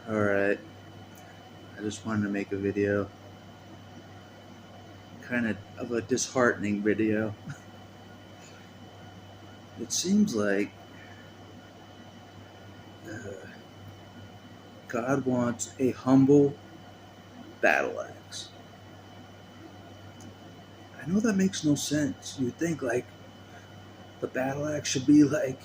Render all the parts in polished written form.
Alright, I just wanted to make a video, kind of a disheartening video. It seems like uh, God wants a humble battle axe. I know that makes no sense. You'd think like the battle axe should be like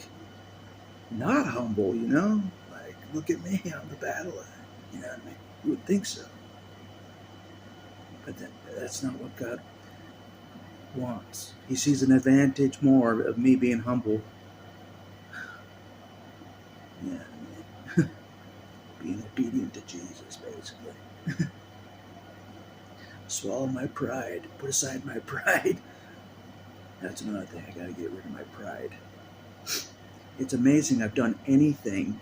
not humble, you know? Like, look at me, I'm the battle axe. You know what I mean? You would think so. But that's not what God wants. He sees an advantage more of me being humble. Yeah, I mean, being obedient to Jesus, basically. Swallow my pride. Put aside my pride. That's another thing. I gotta get rid of my pride. It's amazing I've done anything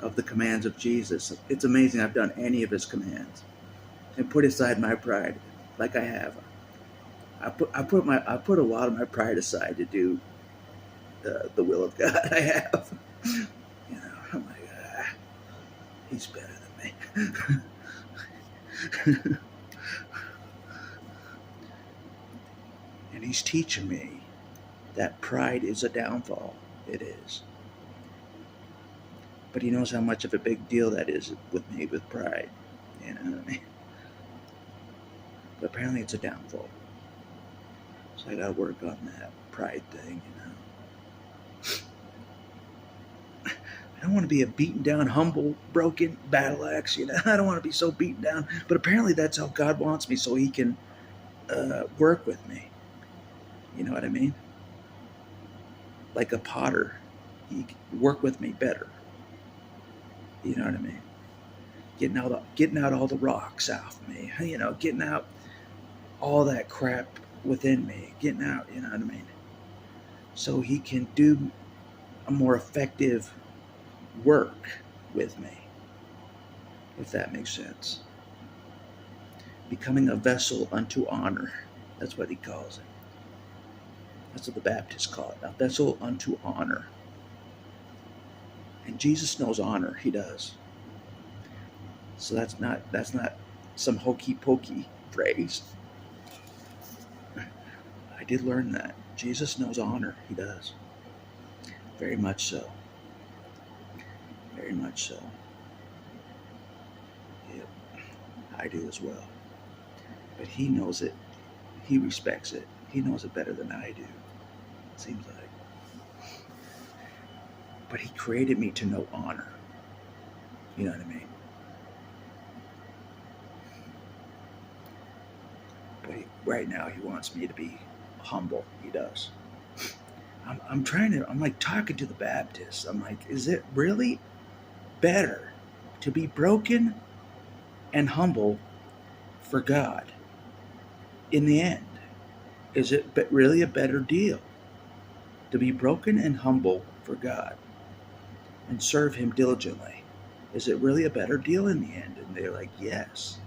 of the commands of Jesus. It's amazing I've done any of his commands and put aside my pride, like I have. I put a lot of my pride aside to do the will of God. I have. You know, I'm like, he's better than me. And he's teaching me that pride is a downfall. It is. But he knows how much of a big deal that is with me with pride. You know what I mean? But apparently it's a downfall. So I gotta work on that pride thing, you know. I don't want to be a beaten down, humble, broken battle axe, you know. I don't want to be so beaten down. But apparently that's how God wants me, so he can work with me. You know what I mean? Like a potter. He can work with me better. You know what I mean? Getting out all the rocks off me. You know, getting out all that crap within me. Getting out, you know what I mean? So he can do a more effective work with me, if that makes sense. Becoming a vessel unto honor. That's what he calls it. That's what the Baptists call it. A vessel unto honor. And Jesus knows honor. He does. So that's not some hokey pokey phrase. I did learn that. Jesus knows honor. He does. Very much so. Very much so. Yep. I do as well. But he knows it. He respects it. He knows it better than I do. It seems like. But he created me to know honor. You know what I mean? But right now he wants me to be humble. He does. I'm like talking to the Baptists. I'm like, is it really better to be broken and humble for God in the end? Is it really a better deal to be broken and humble for God and serve him diligently? Is it really a better deal in the end? And they're like, yes.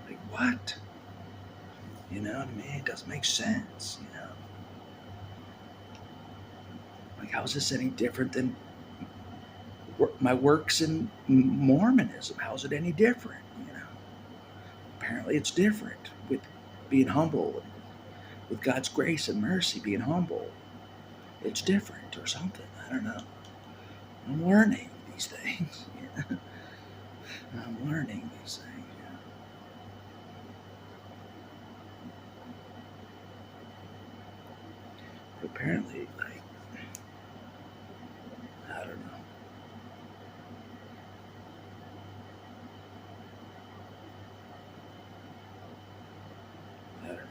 Like, what? You know what I mean? It doesn't make sense, you know? Like, how is this any different than my works in Mormonism? How is it any different, you know? Apparently it's different with being humble, with God's grace and mercy, being humble. It's different or something. I don't know. I'm learning these things. You know? I'm learning these things. You know? But apparently, like, I don't know. I don't know.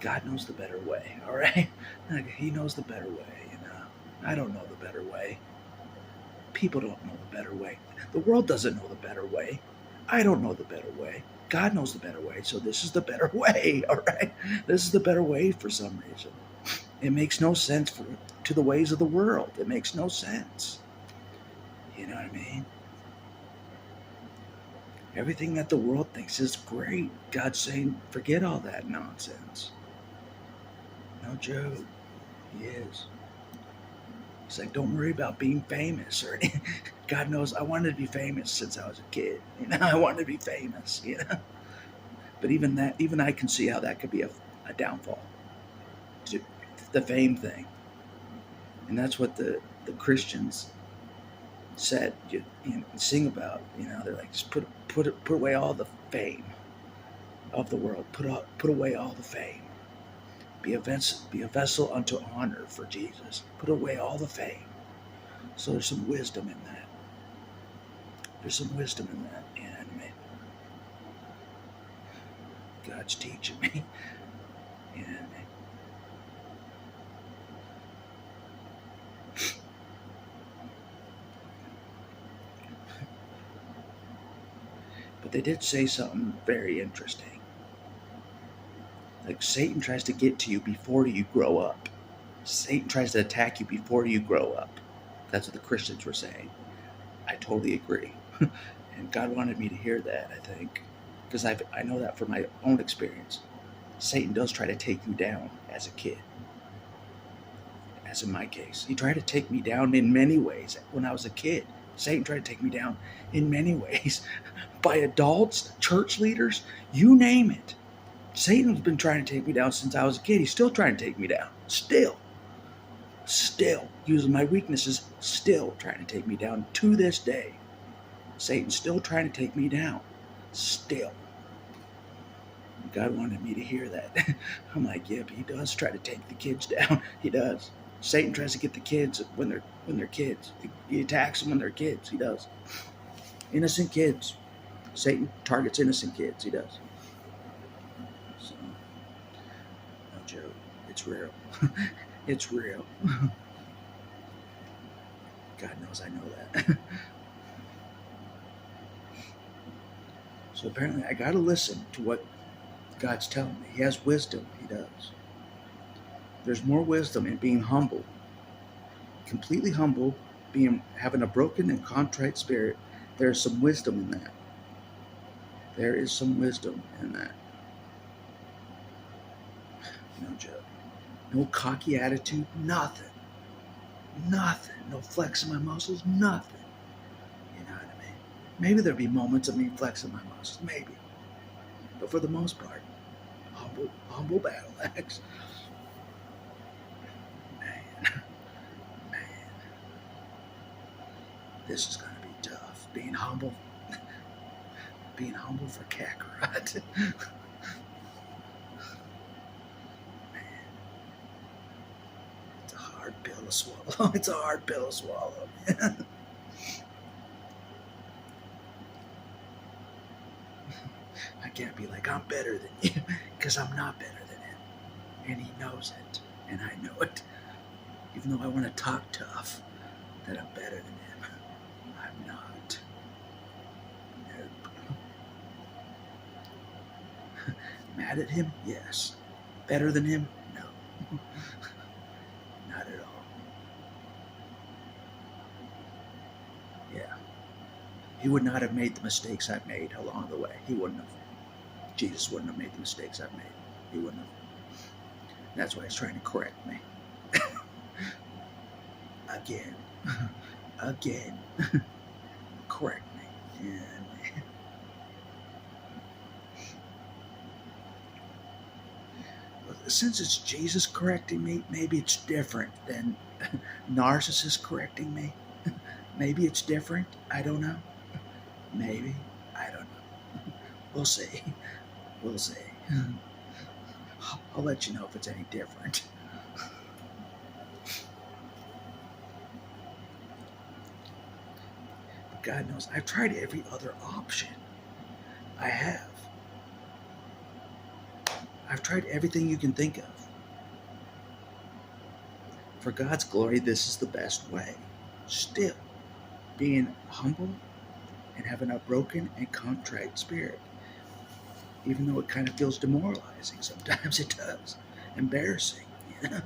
God knows the better way, all right? Like, he knows the better way, you know. I don't know the better way. People don't know the better way. The world doesn't know the better way. I don't know the better way. God knows the better way, so this is the better way, all right? This is the better way for some reason. It makes no sense to the ways of the world. It makes no sense. You know what I mean? Everything that the world thinks is great. God's saying, forget all that nonsense. No joke. He is. He's like, don't worry about being famous or anything. God knows I wanted to be famous since I was a kid. I wanted to be famous. But even that, even I can see how that could be a downfall. To the fame thing. And that's what the Christians said, sing about. They're like, just put away all the fame of the world. Put away all the fame. Be a vessel unto honor for Jesus. Put away all the fame. So there's some wisdom in that. There's some wisdom in that. And God's teaching me. And but they did say something very interesting. Like, Satan tries to get to you before you grow up. Satan tries to attack you before you grow up. That's what the Christians were saying. I totally agree. And God wanted me to hear that, I think. Because I know that from my own experience. Satan does try to take you down as a kid. As in my case. He tried to take me down in many ways when I was a kid. Satan tried to take me down in many ways. By adults, church leaders, you name it. Satan's been trying to take me down since I was a kid. He's still trying to take me down. Still using my weaknesses, still trying to take me down to this day. Satan's still trying to take me down. Still. God wanted me to hear that. I'm like, yeah, but he does try to take the kids down. He does. Satan tries to get the kids when they're kids. He attacks them when they're kids. He does. Innocent kids. Satan targets innocent kids. He does. So, no joke. It's real. It's real. God knows I know that. So apparently I got to listen to what God's telling me. He has wisdom. He does. There's more wisdom in being humble. Completely humble, having a broken and contrite spirit. There's some wisdom in that. There is some wisdom in that. No joke. No cocky attitude. Nothing. Nothing. No flexing my muscles. Nothing. You know what I mean? Maybe there'll be moments of me flexing my muscles. Maybe. But for the most part, humble battle axe. Man. This is going to be tough. Being humble for Kakarot. Man. It's a hard pill to swallow. It's a hard pill to swallow, man. I can't be like, I'm better than you, because I'm not better than him. And he knows it. And I know it. Even though I want to talk tough, that I'm better than him. I'm not. Nope. Mad at him? Yes. Better than him? No. Not at all. Yeah. He would not have made the mistakes I've made along the way. He wouldn't have. Jesus wouldn't have made the mistakes I've made. He wouldn't have. That's why he's trying to correct me. Again. Again. Correct me. And since it's Jesus correcting me, maybe it's different than narcissists correcting me. Maybe it's different. I don't know. Maybe. I don't know. We'll see. We'll see. I'll let you know if it's any different. But God knows, I've tried every other option. I have. I've tried everything you can think of. For God's glory, this is the best way. Still, being humble and having a broken and contrite spirit. Even though it kind of feels demoralizing. Sometimes it does. Embarrassing. Yeah.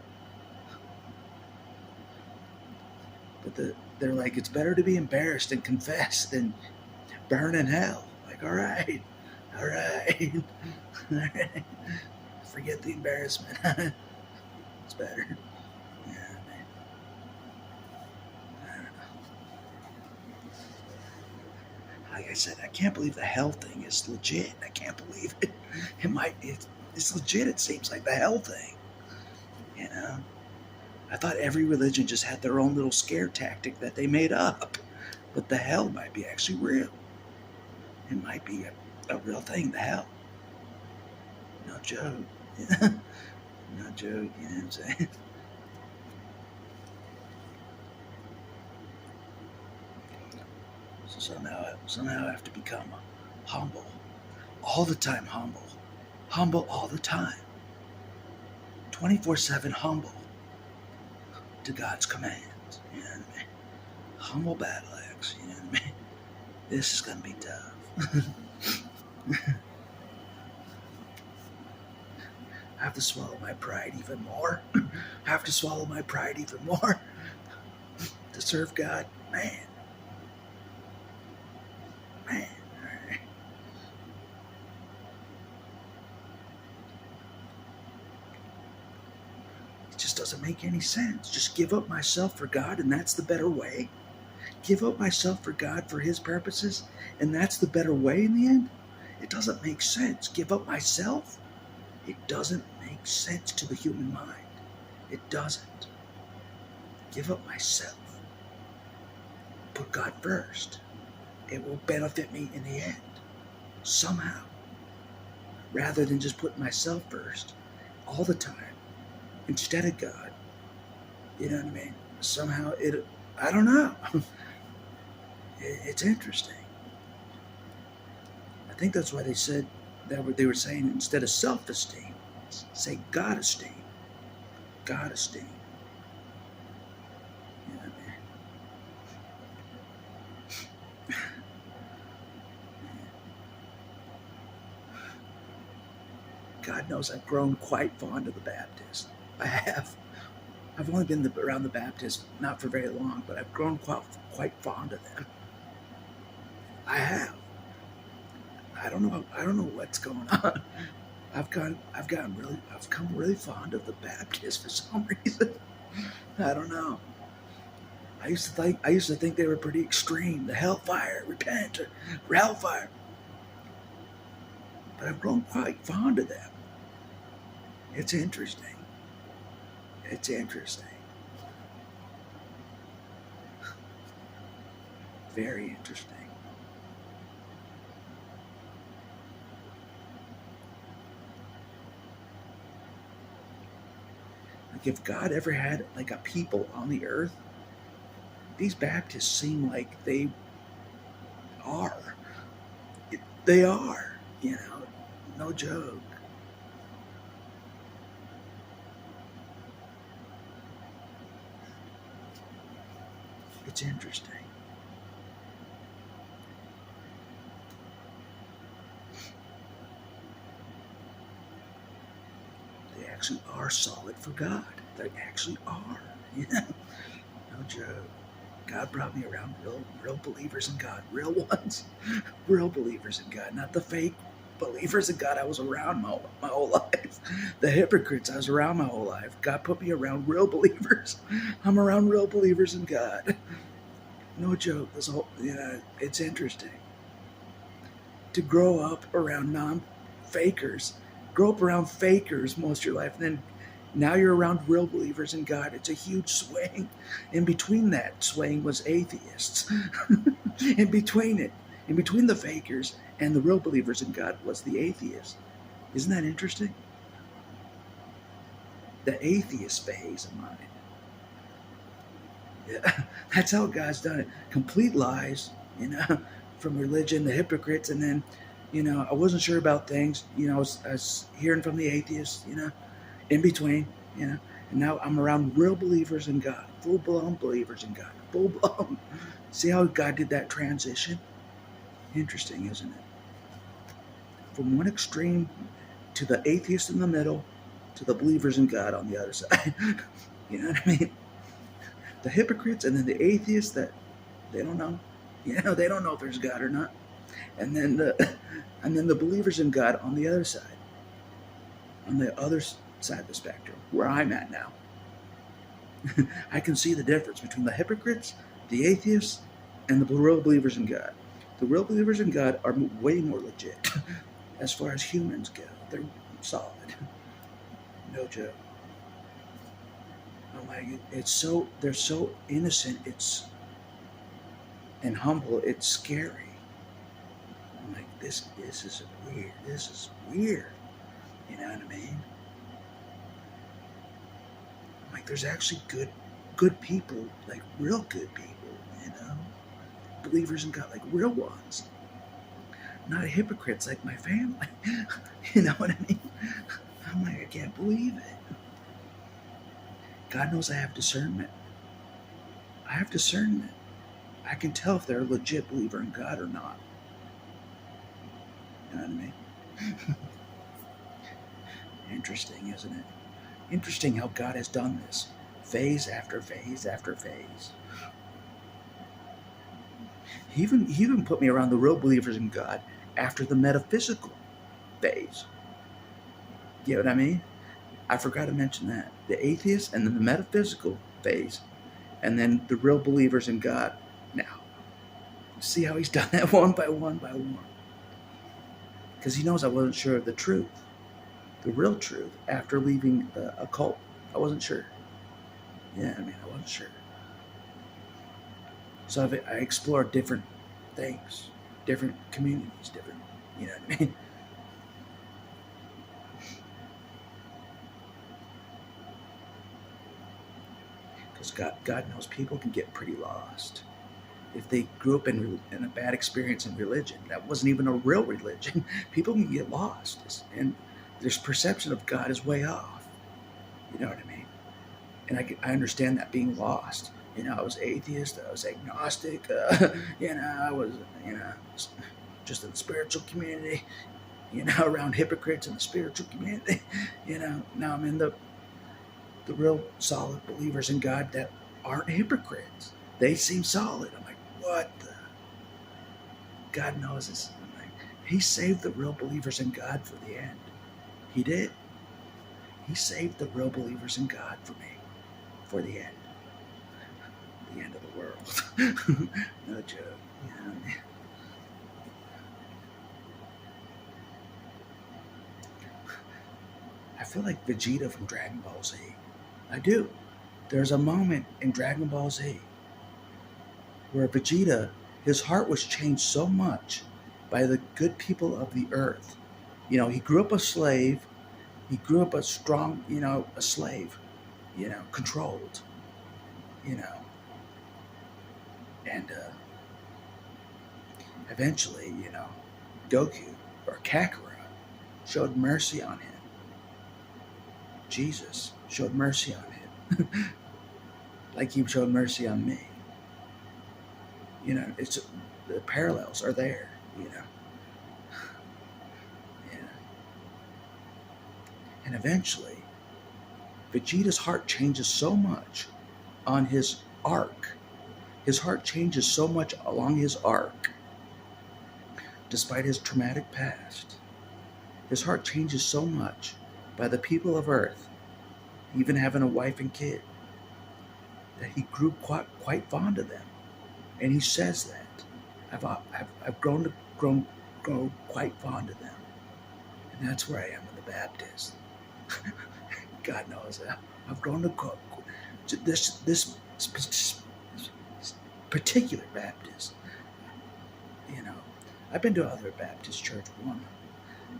But they're like, it's better to be embarrassed and confess than burn in hell. Like, all right. Forget the embarrassment. It's better. Yeah, man. like I said, I can't believe the hell thing is legit. I can't believe it. It's legit. It seems like the hell thing. You know, I thought every religion just had their own little scare tactic that they made up, but the hell might be actually real. It might be a real thing. The hell, no joke. No joke. You know what I'm saying? So somehow I have to become humble, all the time. Humble all the time. 24/7 humble to God's commands. You know what I mean? Humble battle axe. You know what I mean? This is gonna be tough. I have to swallow my pride even more. I have to swallow my pride even more to serve God. Man. It just doesn't make any sense. Just give up myself for God, and that's the better way. Give up myself for God, for His purposes, and that's the better way in the end. It doesn't make sense. Give up myself? It doesn't make sense to the human mind. It doesn't. Give up myself. Put God first. It will benefit me in the end. Somehow. Rather than just putting myself first all the time instead of God. You know what I mean? Somehow I don't know. It's interesting. I think that's why they said that they were saying instead of self-esteem, say God-esteem. God-esteem. You know what I mean? God knows I've grown quite fond of the Baptist. I have. I've only been around the Baptist not for very long, but I've grown quite fond of them. I have. I don't know what's going on. I've come really fond of the Baptist for some reason. I don't know. I used to think they were pretty extreme. The hellfire, repent, or hellfire. But I've grown quite fond of them. It's interesting. It's interesting. Very interesting. Like if God ever had like a people on the earth, these Baptists seem like they are. They are, you know, no joke. It's interesting. They actually are solid for God. They actually are. You know, no joke. God brought me around real believers in God, real ones, real believers in God, not the fake believers in God I was around my whole life. The hypocrites I was around my whole life. God put me around real believers. I'm around real believers in God. No joke. It's interesting to grow up around non-fakers. Grow up around fakers most of your life, and then now you're around real believers in God. It's a huge swing. In between that swing was atheists. in between the fakers and the real believers in God was the atheists. Isn't that interesting? The atheist phase of mine. Yeah, that's how God's done it. Complete lies, from religion, the hypocrites, and then, I wasn't sure about things. I was hearing from the atheists, in between, and now I'm around real believers in God, full-blown believers in God, full-blown. See how God did that transition? Interesting, isn't it? From one extreme to the atheist in the middle to the believers in God on the other side. You know what I mean? The hypocrites and then the atheists that they don't know. They don't know if there's God or not. And then the believers in God on the other side. On the other side of the spectrum, where I'm at now. I can see the difference between the hypocrites, the atheists, and the real believers in God. The real believers in God are way more legit as far as humans go. They're solid. No joke. I'm like, it's so, they're so innocent. It's and humble. It's scary. I'm like, this is weird. This is weird. You know what I mean? I'm like, there's actually good people, like real good people. You know, believers in God, like real ones, not hypocrites like my family. You know what I mean? I'm like, I can't believe it. God knows I have discernment. I have discernment. I can tell if they're a legit believer in God or not. You know what I mean? Interesting, isn't it? Interesting how God has done this, phase after phase after phase. He even put me around the real believers in God after the metaphysical phase. You know what I mean? I forgot to mention that. The atheist and then the metaphysical phase, and then the real believers in God. Now, see how he's done that one by one by one. Because he knows I wasn't sure of the truth, the real truth, after leaving a cult. I wasn't sure. Yeah, I mean, I wasn't sure. So I explored different things, different communities, different, you know what I mean? Because God knows people can get pretty lost. If they grew up in a bad experience in religion, that wasn't even a real religion, people can get lost. And their perception of God is way off. You know what I mean? And I understand that being lost. You know, I was atheist, I was agnostic, you know, I was, you know, just in the spiritual community, you know, around hypocrites in the spiritual community. You know, now I'm in the real solid believers in God that aren't hypocrites. They seem solid. I'm like, what the? God knows this. I'm like, he saved the real believers in God for the end. He did. He saved the real believers in God for me for the end. The end of the world. No joke. You know? I feel like Vegeta from Dragon Ball Z. I do. There's a moment in Dragon Ball Z where Vegeta, his heart was changed so much by the good people of the earth. You know, he grew up a slave. He grew up a strong, you know, a slave, you know, controlled, you know. And eventually, you know, Goku or Kakarot showed mercy on him. Jesus showed mercy on him. Like he showed mercy on me. You know, it's the parallels are there, you know. Yeah. And eventually, Vegeta's heart changes so much on his arc. His heart changes so much along his arc, despite his traumatic past. His heart changes so much by the people of Earth, even having a wife and kid, that he grew quite fond of them. And he says that. I've grown quite fond of them. And that's where I am in the Baptist. God knows that. I've grown to this particular Baptist. You know, I've been to other Baptist church. One,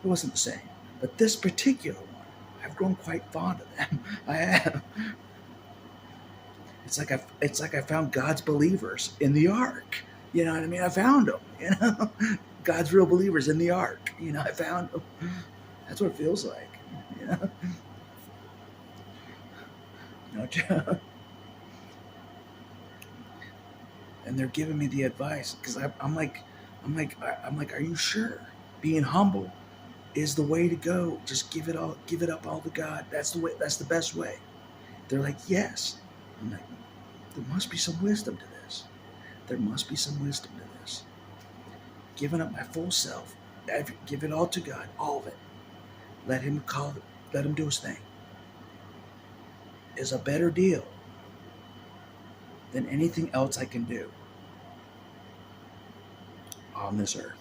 it wasn't the same, but this particular one, I've grown quite fond of them. I have. It's like I found God's believers in the ark. You know what I mean? I found them. You know, God's real believers in the ark. You know, I found them. That's what it feels like. You know, no joke. And they're giving me the advice because I'm like, are you sure? Being humble is the way to go. Just give it up all to God. That's the way. That's the best way. They're like, yes. I'm like, there must be some wisdom to this. There must be some wisdom to this. Giving up my full self, give it all to God, all of it. Let him do his thing. Is a better deal than anything else I can do. on this earth.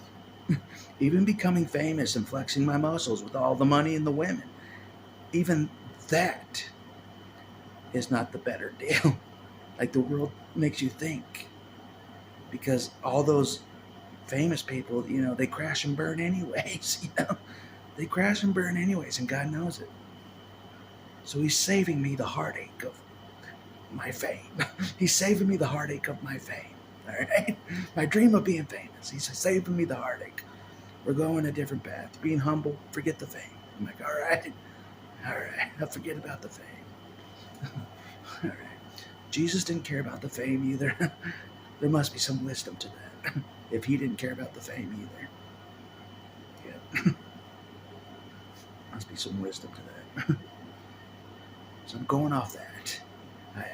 Even becoming famous and flexing my muscles with all the money and the women, even that is not the better deal. Like the world makes you think. Because all those famous people, they crash and burn anyways, They crash and burn anyways, and God knows it. So he's saving me the heartache of my fame. He's saving me the heartache of my fame. All right? My dream of being famous. He's saving me the heartache. We're going a different path. Being humble, forget the fame. I'm like, all right, I'll forget about the fame. All right. Jesus didn't care about the fame either. There must be some wisdom to that. If he didn't care about the fame either. Yeah. Must be some wisdom to that. So I'm going off that. I am.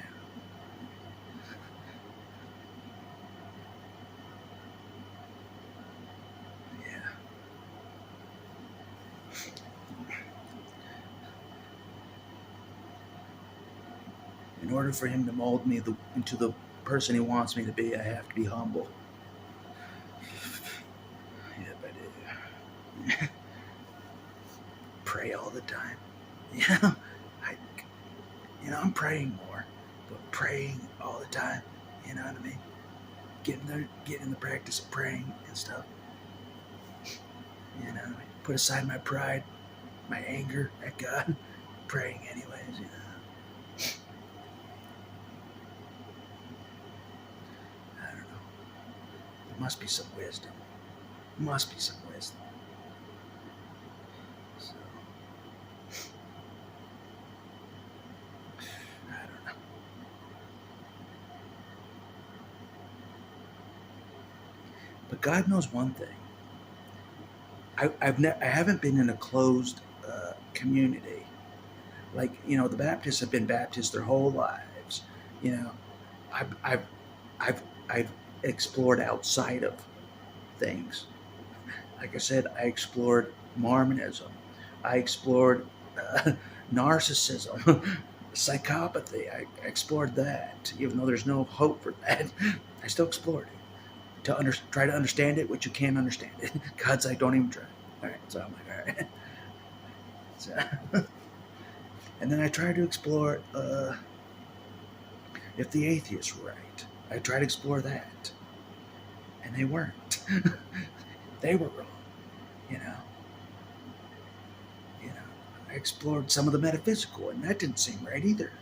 Yeah. In order for him to mold me into the person he wants me to be, I have to be humble. Yep, I do. Pray all the time. Yeah. I'm praying more, but praying all the time. You know what I mean? Get in the practice of praying and stuff. Put aside my pride, my anger at God, praying anyways. I don't know. There must be some wisdom. Must be some wisdom. So, I don't know. But God knows one thing. I haven't been in a closed community. Like, the Baptists have been Baptists their whole lives. I've I've I've I've explored outside of things. Like I said, I explored Mormonism. I explored narcissism, psychopathy. I explored that, even though there's no hope for that. I still explored it try to understand it, which you can't understand it. God's like, don't even try. All right, so I'm like, all right. So, and then I tried to explore if the atheists were right. I tried to explore that, and they weren't. They were wrong. You know. I explored some of the metaphysical, and that didn't seem right either.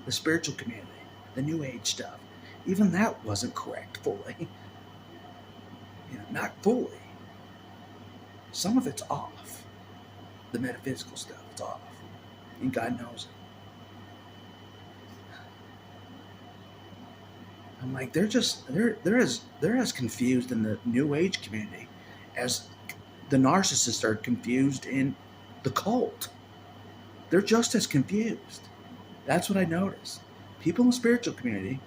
The spiritual community, the New Age stuff, even that wasn't correct fully. Not fully. Some of it's off. The metaphysical stuff, it's off, and God knows it. I'm like, they're as confused in the New Age community as the narcissists are confused in the cult. They're just as confused. That's what I noticed. People in the spiritual community,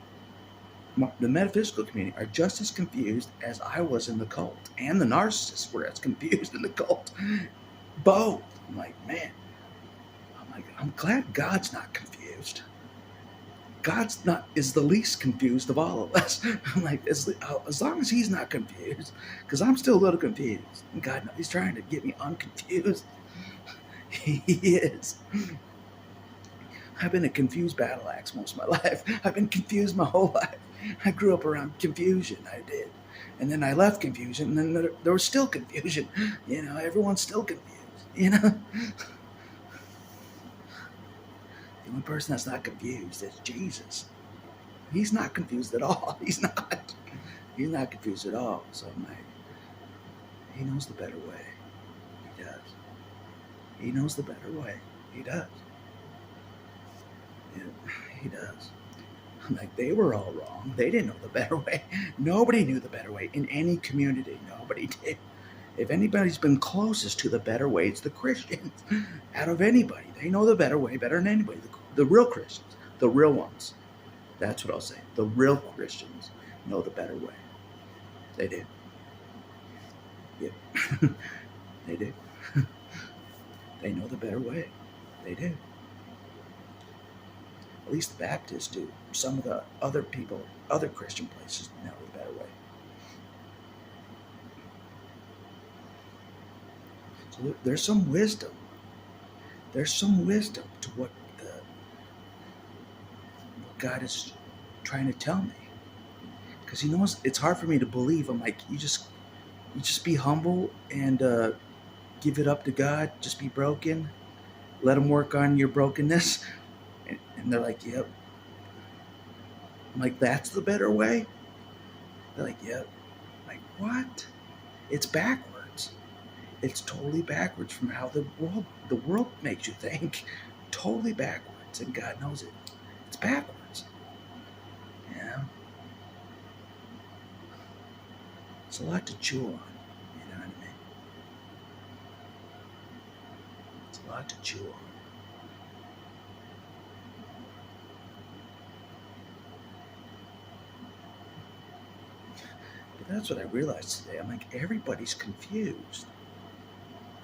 the metaphysical community, are just as confused as I was in the cult. And the narcissists were as confused in the cult. Both. I'm like, man. I'm glad God's not confused. God's is the least confused of all of us. I'm like, as long as he's not confused, because I'm still a little confused. And God, he's trying to get me unconfused. He is. I've been a confused battle axe most of my life. I've been confused my whole life. I grew up around confusion. I did. And then I left confusion, and then there was still confusion. Everyone's still confused. The only person that's not confused is Jesus. He's not confused at all. He's not. He's not confused at all. So I'm like, he knows the better way. He does. He knows the better way. He does. Yeah, he does. I'm like, they were all wrong. They didn't know the better way. Nobody knew the better way in any community. Nobody did. If anybody's been closest to the better way, it's the Christians. Out of anybody, they know the better way better than anybody. The real Christians, the real ones. That's what I'll say. The real Christians know the better way. They do. Yeah. They do. They know the better way. They do. At least the Baptists do. Some of the other people, other Christian places know the better way. So there's some wisdom. There's some wisdom to what God is trying to tell me. Because He knows it's hard for me to believe. I'm like, you just be humble and give it up to God. Just be broken. Let Him work on your brokenness. And they're like, yep. I'm like, that's the better way? They're like, yep. I'm like, what? It's backwards. It's totally backwards from how the world makes you think. Totally backwards. And God knows it. It's backwards. Yeah. It's a lot to chew on. You know what I mean? It's a lot to chew on. But that's what I realized today. I'm like, everybody's confused.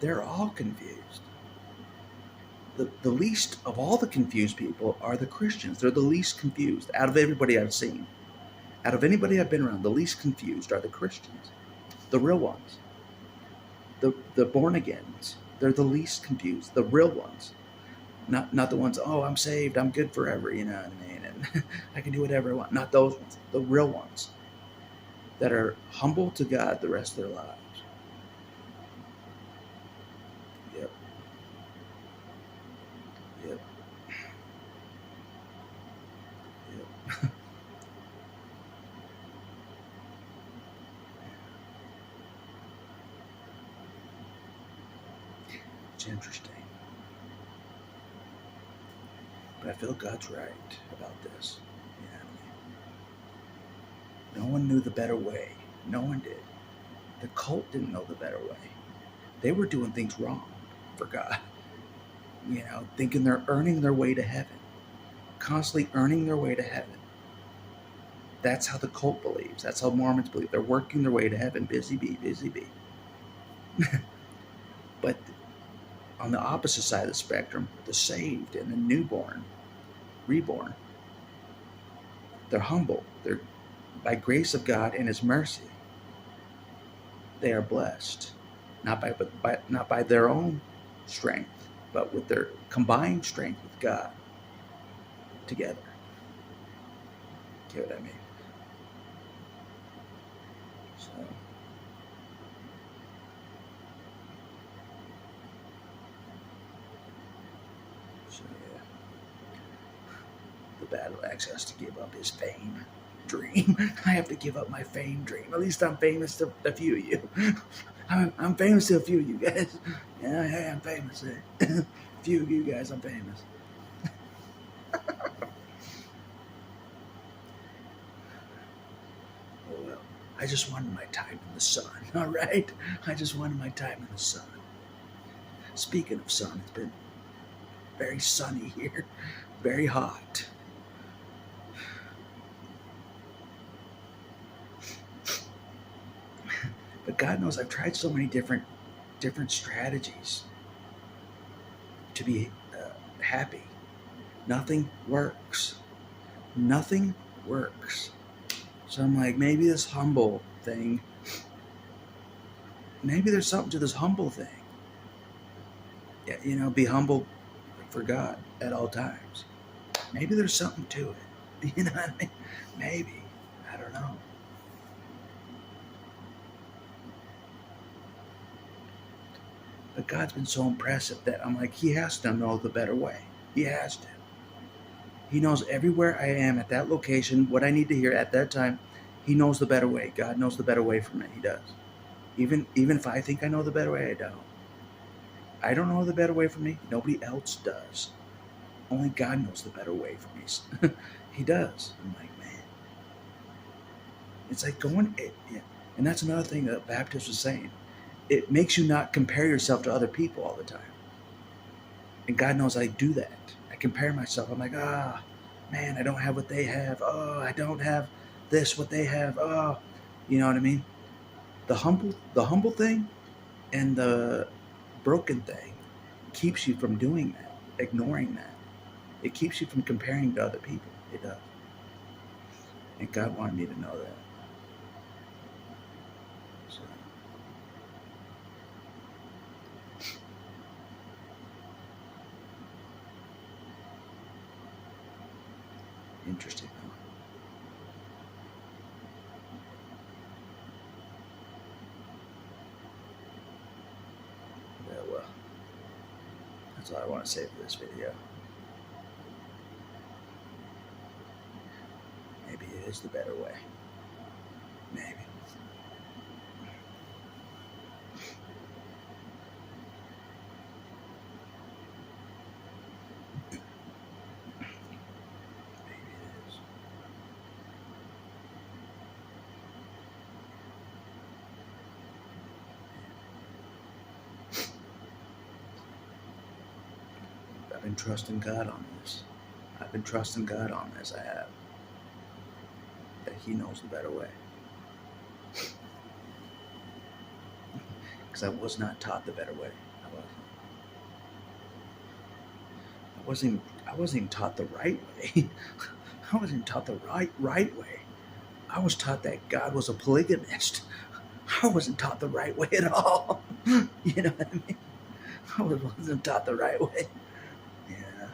They're all confused. The least of all the confused people are the Christians. They're the least confused out of everybody I've seen. Out of anybody I've been around, the least confused are the Christians. The real ones. The born agains. They're the least confused. The real ones. Not the ones, oh, I'm saved, I'm good forever, you know what I mean? And I can do whatever I want. Not those ones. The real ones that are humble to God the rest of their lives. Yep. Yep. Yep. It's interesting. But I feel God's right about this. You know what I mean? No one knew the better way. No one did. The cult didn't know the better way. They were doing things wrong for God. Thinking they're earning their way to heaven. Constantly earning their way to heaven. That's how the cult believes. That's how Mormons believe. They're working their way to heaven. Busy bee, busy bee. But on the opposite side of the spectrum, the saved and the newborn, reborn, they're humble. They're, by grace of God and His mercy, they are blessed. Not by their own strength, but with their combined strength with God together. Get what I mean? So, yeah. The battle axe has to give up his fame dream. I have to give up my fame dream. At least I'm famous to a few of you. I'm famous to a few of you guys. Yeah, hey, I'm famous. A few of you guys, I'm famous. Oh well, I just wanted my time in the sun. All right, I just wanted my time in the sun. Speaking of sun, it's been very sunny here, very hot. But God knows I've tried so many different strategies to be happy. Nothing works. Nothing works. So I'm like, maybe this humble thing, maybe there's something to this humble thing. Yeah, be humble for God at all times. Maybe there's something to it. You know what I mean? Maybe. I don't know. But God's been so impressive that I'm like, He has to know the better way. He has to. He knows everywhere I am at that location, what I need to hear at that time. He knows the better way. God knows the better way for me. He does. Even if I think I know the better way, I don't. I don't know the better way for me. Nobody else does. Only God knows the better way for me. He does. I'm like, man. It's like going, yeah. And that's another thing that Baptist was saying. It makes you not compare yourself to other people all the time. And God knows I do that. I compare myself. I'm like, man, I don't have what they have. Oh, I don't have this, what they have. Oh, you know what I mean? The humble thing and the broken thing keeps you from doing that, ignoring that. It keeps you from comparing to other people. It does. And God wanted me to know that. So, Interesting, huh? Yeah, well, that's all I want to say for this video. Maybe it is the better way. Maybe. Maybe it is. I've been trusting God on this. I've been trusting God on this. I have. That He knows the better way. Because I was not taught the better way. I wasn't even taught the right way. I wasn't even taught the right way. I was taught that God was a polygamist. I wasn't taught the right way at all. You know what I mean? I wasn't taught the right way. Yeah.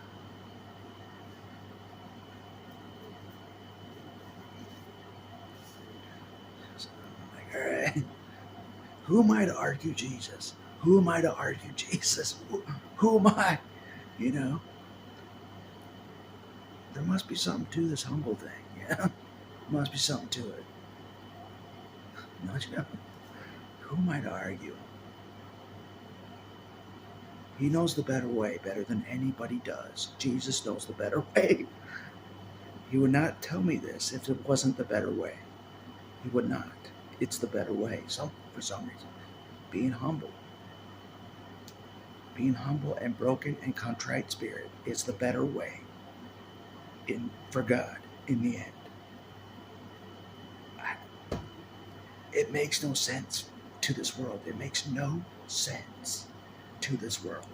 So I'm like, all right. Who am I to argue Jesus? Who am I to argue Jesus? Who am I? You know? There must be something to this humble thing. Yeah. There must be something to it. Don't you know? Who am I to argue? He knows the better way better than anybody does. Jesus knows the better way. He would not tell me this if it wasn't the better way. He would not. It's the better way. For some reason. Being humble and broken and contrite spirit is the better way for God in the end. It makes no sense to this world. It makes no sense to this world.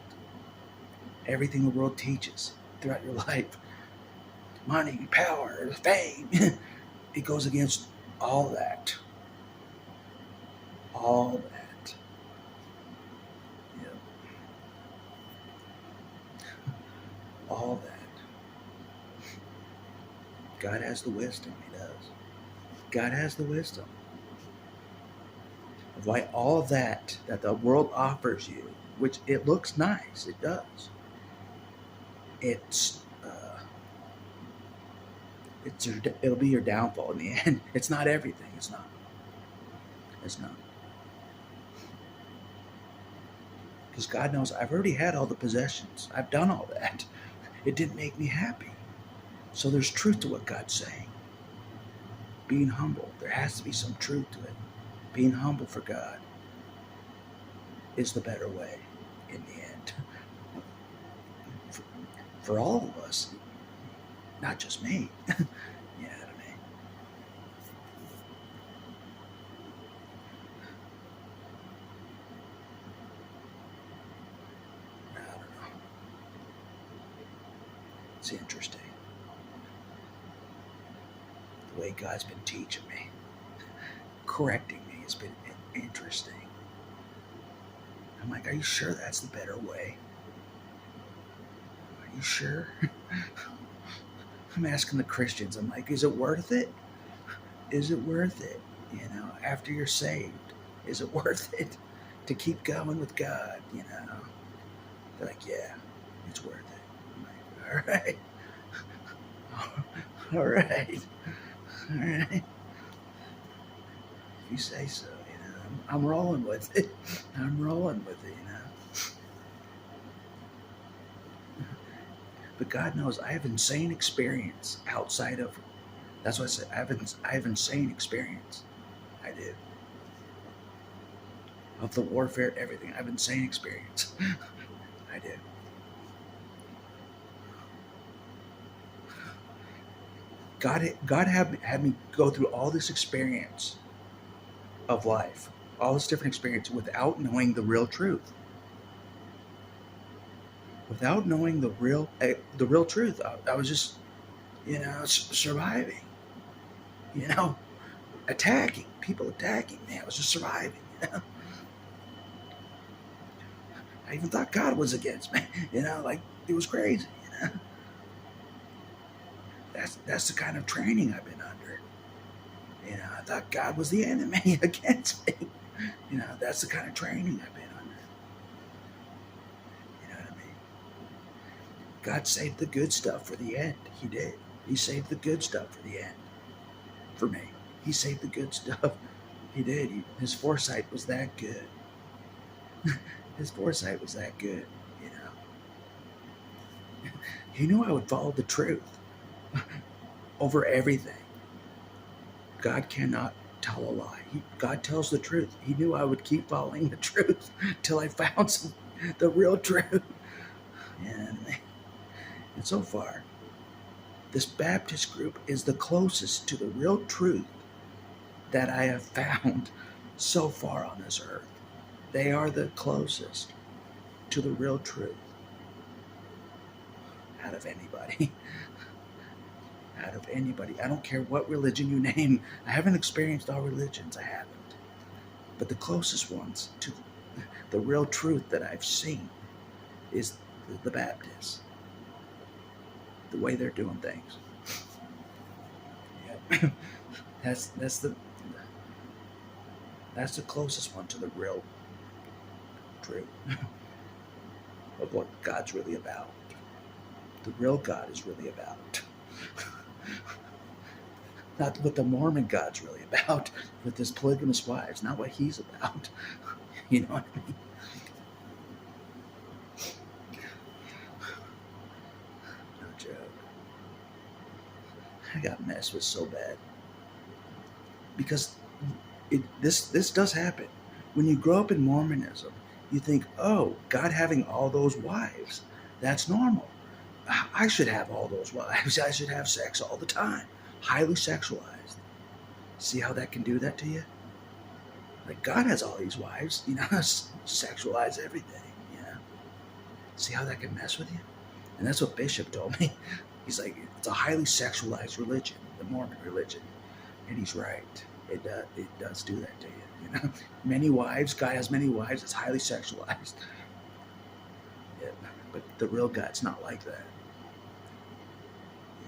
Everything the world teaches throughout your life, money, power, fame, it goes against all that. All that. Yep. All that. God has the wisdom. He does. God has the wisdom of why all that the world offers you, which it looks nice, it does. It'll be your downfall in the end. It's not everything. It's not. It's not. Because God knows I've already had all the possessions. I've done all that. It didn't make me happy. So there's truth to what God's saying. Being humble. There has to be some truth to it. Being humble for God is the better way in the end. For all of us. Not just me. You know what I mean? I don't know. It's interesting. The way God's been teaching me, correcting me, has been interesting. I'm like, are you sure that's the better way? Are you sure? I'm asking the Christians, I'm like, is it worth it? Is it worth it? You know, after you're saved, is it worth it to keep going with God? You know, they're like, yeah, it's worth it. I'm like, all right, all right, all right. If you say so, you know, I'm rolling with it. I'm rolling with it, you know. But God knows I have insane experience outside of. That's what I said. I have insane experience. I do. Of the warfare, everything. I have insane experience. I do. God had me go through all this experience of life, all this different experience, without knowing the real truth. Without knowing the real truth, I was just, you know, surviving. You know, people attacking me. I was just surviving. You know, I even thought God was against me. You know, like it was crazy. You know, That's the kind of training I've been under. I thought God was the enemy against me. That's the kind of training I've been under. You know what I mean? God saved the good stuff for the end. He did. He saved the good stuff for the end. For me. He saved the good stuff. He did. His foresight was that good. His foresight was that good, He knew I would follow the truth over everything. God cannot tell a lie. God tells the truth. He knew I would keep following the truth till I found the real truth. And so far, this Baptist group is the closest to the real truth that I have found so far on this earth. They are the closest to the real truth out of anybody. Out of anybody. I don't care what religion you name. I haven't experienced all religions. I haven't. But the closest ones to the real truth that I've seen is the Baptists. The way they're doing things. Yeah. That's the closest one to the real truth of what God's really about. The real God is really about. Not what the Mormon God's really about, with his polygamous wives. Not what he's about. You know what I mean? No joke. I got messed with so bad. Because this does happen. When you grow up in Mormonism, you think, oh, God having all those wives, that's normal. I should have all those wives. I should have sex all the time. Highly sexualized. See how that can do that to you? Like, God has all these wives, sexualize everything, See how that can mess with you? And that's what Bishop told me. He's like, it's a highly sexualized religion, the Mormon religion. And he's right. It does do that to you, Many wives, God has many wives, it's highly sexualized. Yeah, but the real God's not like that.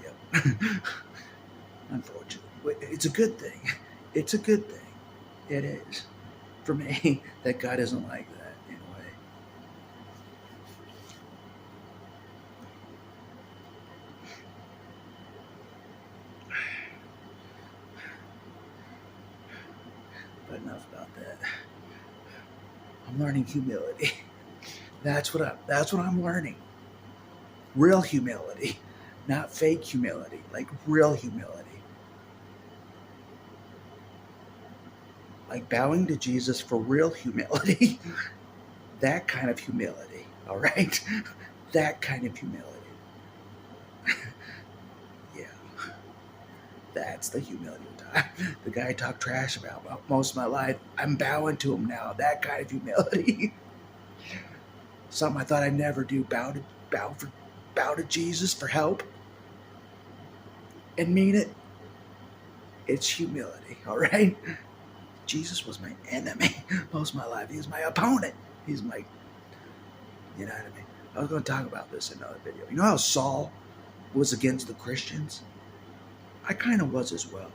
Yep. Unfortunately. It's a good thing. It's a good thing. It is. For me, that God isn't like that in a way. But enough about that. I'm learning humility. That's what I'm learning. Real humility. Not fake humility. Like real humility. Like bowing to Jesus for real humility. That kind of humility. All right? That kind of humility. Yeah. That's the humility time. The guy I talked trash about most of my life, I'm bowing to him now. That kind of humility. Something I thought I'd never do. Bow to Jesus for help. And mean it. It's humility. All right? Jesus was my enemy most of my life. He was my opponent. He's my, you know what I mean? I was going to talk about this in another video. You know how Saul was against the Christians? I kind of was as well.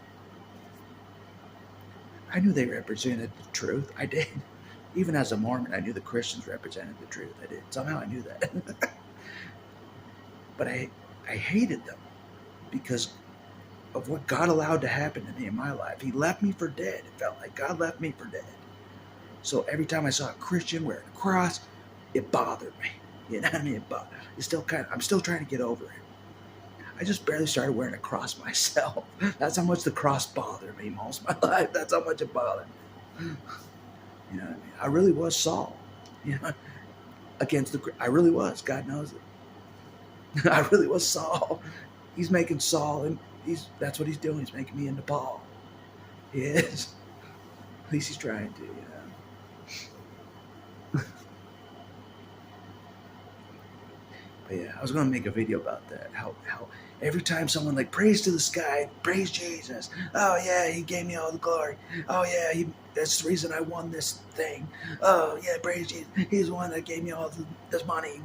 I knew they represented the truth. I did. Even as a Mormon, I knew the Christians represented the truth. I did. Somehow I knew that. But I hated them because of what God allowed to happen to me in my life. He left me for dead. It felt like God left me for dead. So every time I saw a Christian wearing a cross, it bothered me. You know what I mean? I'm still trying to get over it. I just barely started wearing a cross myself. That's how much the cross bothered me most of my life. That's how much it bothered me. You know what I mean? I really was Saul. I really was. God knows it. I really was Saul. He's making Saul, and that's what he's doing. He's making me into Paul. He is. At least he's trying to, But yeah, I was going to make a video about that. How every time someone praise to the sky, praise Jesus. Oh yeah, he gave me all the glory. Oh yeah, that's the reason I won this thing. Oh yeah, praise Jesus. He's the one that gave me all this money.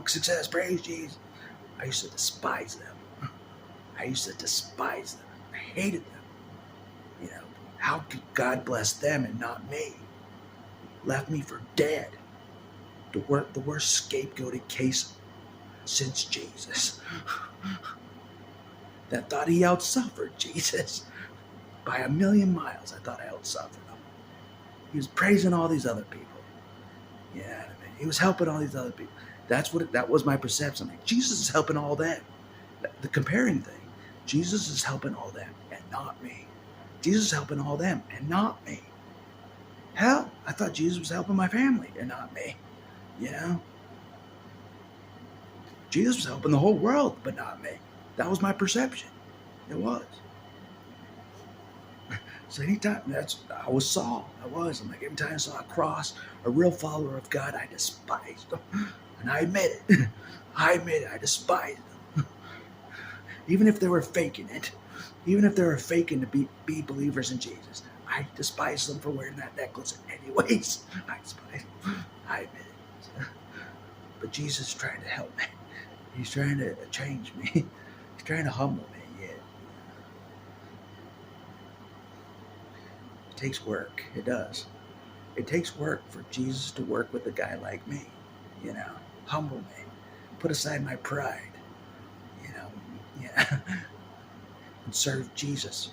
Success. Praise Jesus. I used to despise them. I used to despise them. I hated them. You know, how could God bless them and not me? Left me for dead. The worst scapegoated case since Jesus. That thought he outsuffered Jesus by a million miles. I thought I outsuffered him. He was praising all these other people. Yeah, I mean, he was helping all these other people. That was my perception. Like, Jesus is helping all them. The comparing thing. Jesus is helping all them and not me. Jesus is helping all them and not me. Hell, I thought Jesus was helping my family and not me. You know? Jesus was helping the whole world, but not me. That was my perception. It was. So anytime, I was Saul. I'm like, every time I saw a cross, a real follower of God, I despised them. And I admit it. I despised them. Even if they were faking it. Even if they were faking to be believers in Jesus. I despised them for wearing that necklace anyways. I despised them. I admit it. But Jesus is trying to help me. He's trying to change me. He's trying to humble me. Yeah. It takes work. It does. It takes work for Jesus to work with a guy like me. You know, humble me. Put aside my pride. You know, yeah. And serve Jesus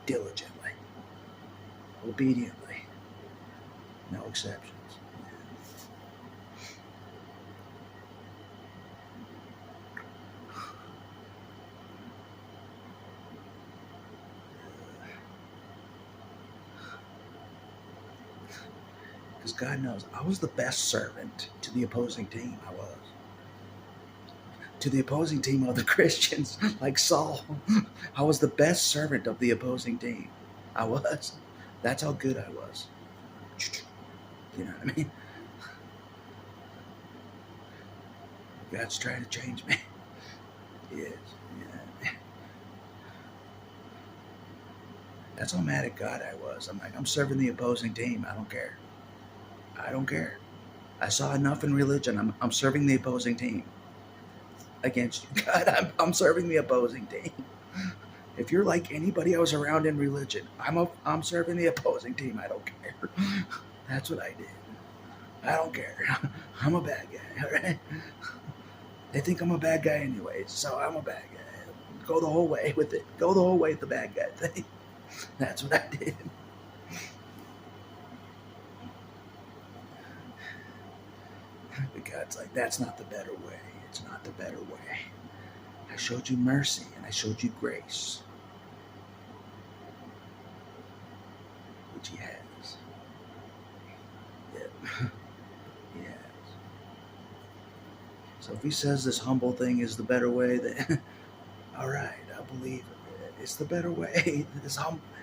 diligently, obediently. No exceptions. Because God knows I was the best servant to the opposing team. I was. To the opposing team of the Christians, like Saul. I was the best servant of the opposing team. I was. That's how good I was. You know what I mean? God's trying to change me. He is. Yeah. That's how mad at God I was. I'm like, I'm serving the opposing team. I don't care. I don't care. I saw enough in religion. I'm serving the opposing team. Against you, God, I'm serving the opposing team. If you're like anybody I was around in religion, I'm serving the opposing team. I don't care. That's what I did. I don't care. I'm a bad guy. All right. They think I'm a bad guy anyways, so I'm a bad guy. Go the whole way with it. Go the whole way with the bad guy thing. That's what I did. But God's like, that's not the better way. It's not the better way. I showed you mercy and I showed you grace. Which he has. Yep. He has. So if he says this humble thing is the better way, then all right, I believe it. It's the better way.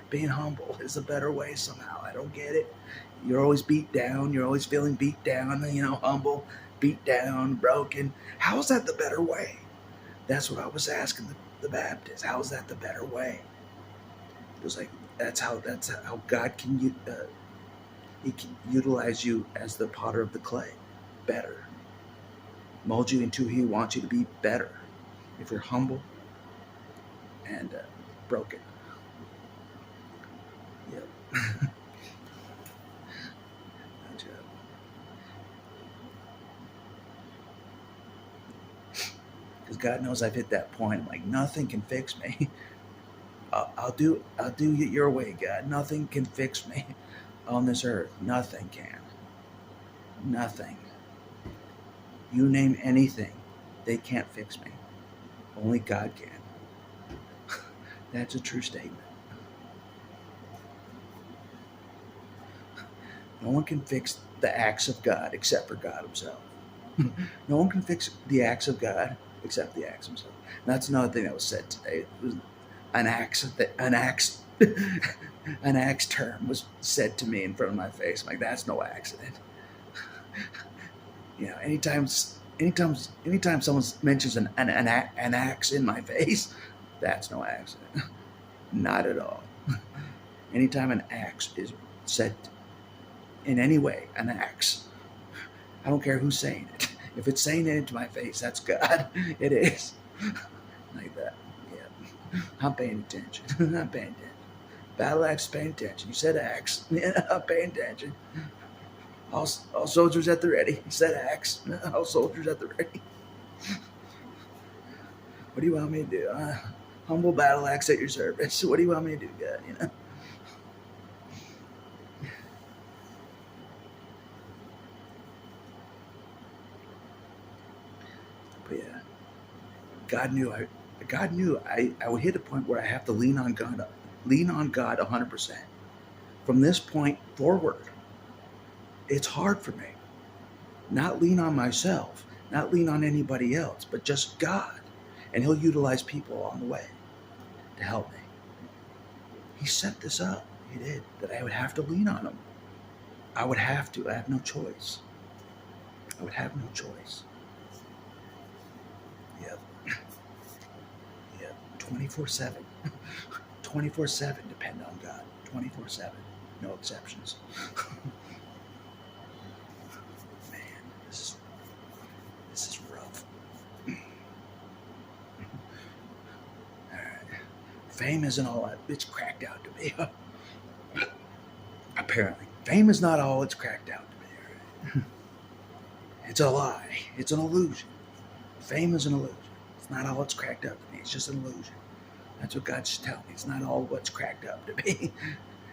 Being humble is the better way somehow. I don't get it. You're always beat down. You're always feeling beat down, humble, beat down, broken. How is that the better way? That's what I was asking the Baptist. How is that the better way? It was like, that's how God can he can utilize you as the potter of the clay. Better. Mold you into who he wants you to be better. If you're humble and broken. Yep. Because God knows I've hit that point. I'm like, nothing can fix me. I'll do it your way, God. Nothing can fix me on this earth. Nothing can. Nothing. You name anything, they can't fix me. Only God can. That's a true statement. No one can fix the acts of God except for God himself. No one can fix the acts of God except the acts himself. And that's another thing that was said today. It was an axe term was said to me in front of my face. I'm like, that's no accident. Anytime someone mentions an axe in my face, that's no accident. Not at all. Anytime an axe is said in any way, an axe, I don't care who's saying it. If it's saying it into my face, that's God. It is. Like that. Yeah. I'm paying attention. I'm paying attention. Battle axe, paying attention. You said axe. Yeah, I'm paying attention. All soldiers at the ready. You said axe. All soldiers at the ready. What do you want me to do? Humble battle axe at your service. What do you want me to do, God? You know. But yeah, God knew I would hit a point where I have to lean on God 100%. From this point forward, it's hard for me. Not lean on myself, not lean on anybody else, but just God. And He'll utilize people along the way to help me. He set this up. He did. That I would have to lean on Him. I would have to. I have no choice. I would have no choice. Yep. Yep. 24/7. 24/7 depend on God. 24/7. No exceptions. Man, this is rough. All right. Fame isn't all that it's cracked out to be. Apparently, fame is not all it's cracked out to be. Right? It's a lie. It's an illusion. Fame is an illusion. It's not all it's cracked up to be. It's just an illusion. That's what God's telling me. It's not all what's cracked up to be.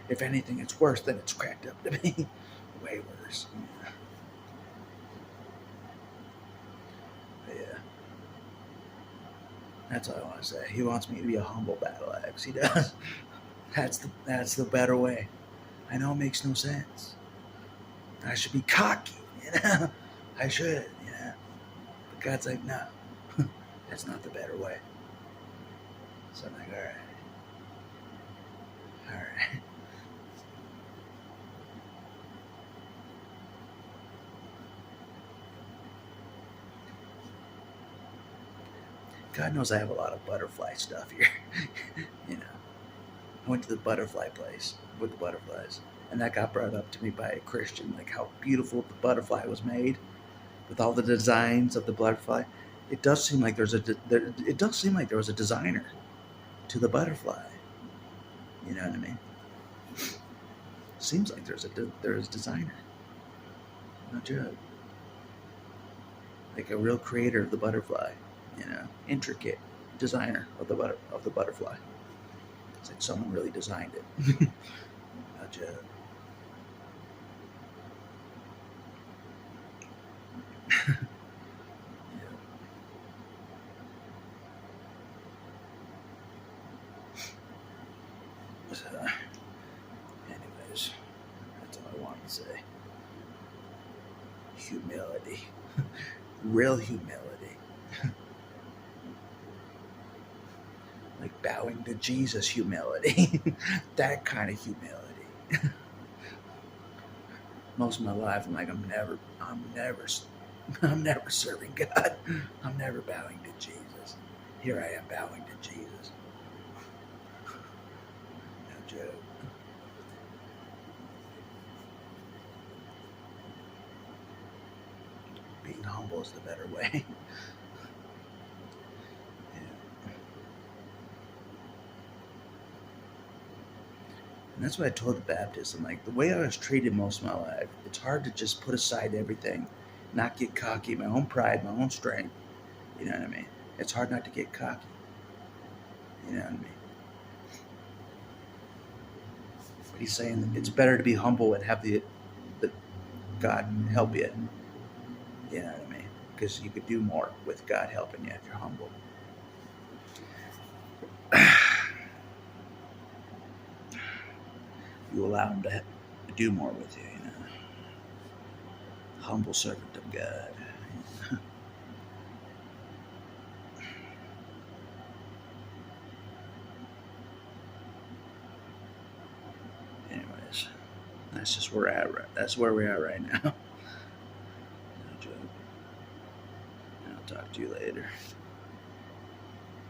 If anything, it's worse than it's cracked up to be. Way worse. But yeah. That's all I want to say. He wants me to be a humble battle axe. He does. That's the better way. I know it makes no sense. I should be cocky, you know. I should, yeah. But God's like, no, that's not the better way. So I'm like, all right. God knows I have a lot of butterfly stuff here. You know, I went to the butterfly place with the butterflies, and that got brought up to me by a Christian, like how beautiful the butterfly was made with all the designs of the butterfly. It does seem like it does seem like there was a designer to the butterfly. You know what I mean? Seems like there's a designer. No joke. Like a real creator of the butterfly. You know, intricate designer of the butterfly. It's like someone really designed it. No joke. Yeah. So, anyways, that's all I wanted to say. Humility. Real humility. Like bowing to Jesus humility. That kind of humility. Most of my life, I'm like, I'm never serving God. I'm never bowing to Jesus. Here I am bowing to Jesus. No joke. Being humble is the better way. Yeah. And that's what I told the Baptists. I'm like, the way I was treated most of my life, it's hard to just put aside everything, not get cocky, my own pride, my own strength. You know what I mean? It's hard not to get cocky. You know what I mean? But he's saying that it's better to be humble and have the God help you. You know what I mean? Because you could do more with God helping you if you're humble. You allow Him to do more with you. You know, humble servant of God. Anyways, that's just where that's where we are right now. No joke. I'll talk to you later.